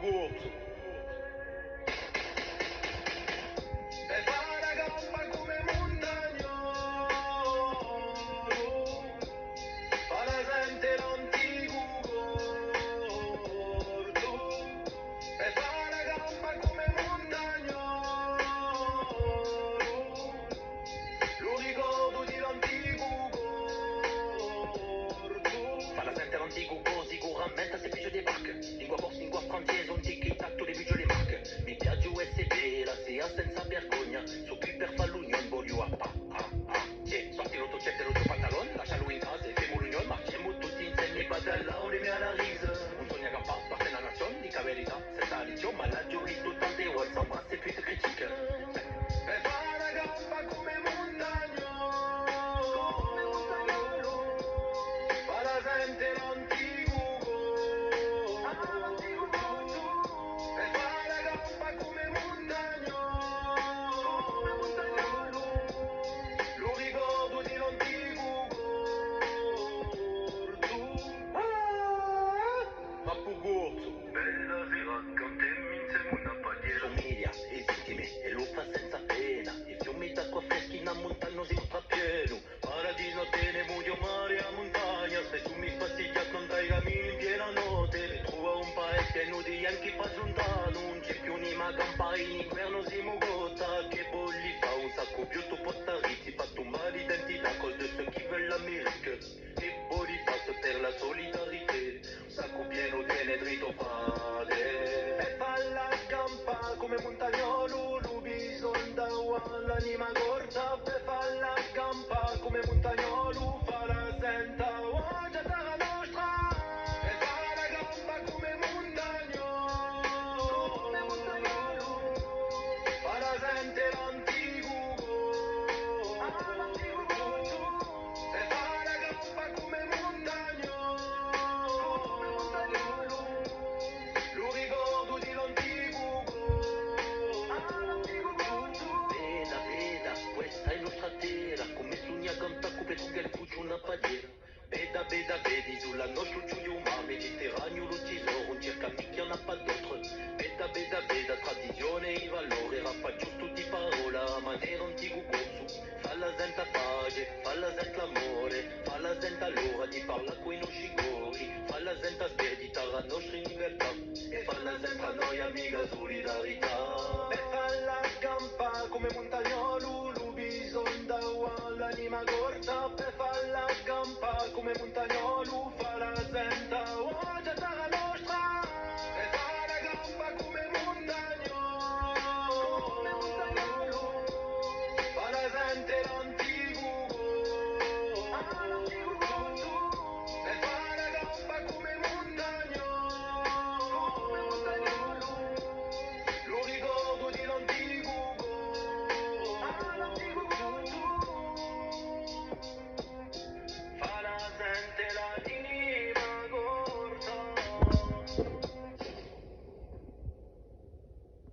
gordo. E fa la gamba come montagnolo, fa la gente l'antico gordo. E fa la gamba come montagnolo, lo ricordo di l'antico gordo. Fa la gente l'antico gordo, sicuramente se più débarque. Lingua corsa, lingua francese, un tic-tac, tous les buts je les marque. Mi piace USB, la SEA senza vergogna. So qui per fare l'unione, voglio a pa, sì, sorti l'autocep dello tuo pantalone, lascialo in casa e femo l'unione, marciamo tutti insieme, badalla, on le met à la rise. Un sogno che fa, parte la nazione, dica verità, senza addizione, ma la giuri tutto il tempo, s'embrasse più te critique. E fa la gamba come montagnolo, fa la gente l'antico gordo. E fa la gamba come montagnolo, lo ricordo di l'antico gordo. Ma pu gordo. Bella sera, cantiamo insieme una pagliera. Somiglia, esistime, e lo fa senza pena. I fiumi d'acqua freschi in montagna si strapieno. Paradiso tiene muglio mare a montagna. Se tu mi spastiglia con dai cammini in piena notte. Ritrova un paese pieno di yanchi fa lontano. Non c'è più ni ma campa in inverno si mogotta. Che bolli fa un sacco più tu postarizi. Fa tumbare l'identità a cause de ceux qui veulent l'Amérique. Che bolli fa per la solidarité. Un sacco pieno tiene dritto fare. E fa la campa come montagnolo. Lo bisonda l'anima corta. E fa la campa come montagnolo. Fa la senta già terra nostra. E fa la gamba come montagnolo, fa la gente l'antico gordo. E fa la gamba come montagnolo, lo ricordo di l'antico gordo. Veda, veda, questa è nostra terra, come sogna canta come tu che fugi una padiera. Veda, veda, vedi, sulla nostra giuliuma, Mediterraneo lo tesoro, non cerca mica n'a pas d'autre. Veda, veda, veda, tradizione e i valori, era fa giusto di parola, maniera antico corso. Fa la gente a pace, fa la gente l'amore, fa la gente all'ora di parla coi nostri gori, fa la gente a sperdita la nostra libertà, e fa la gente a noi amica solidarietà. E fa la campa come montagnolo, lo bisonda l'anima corta, e fa la campa come montagnolo, fa la gente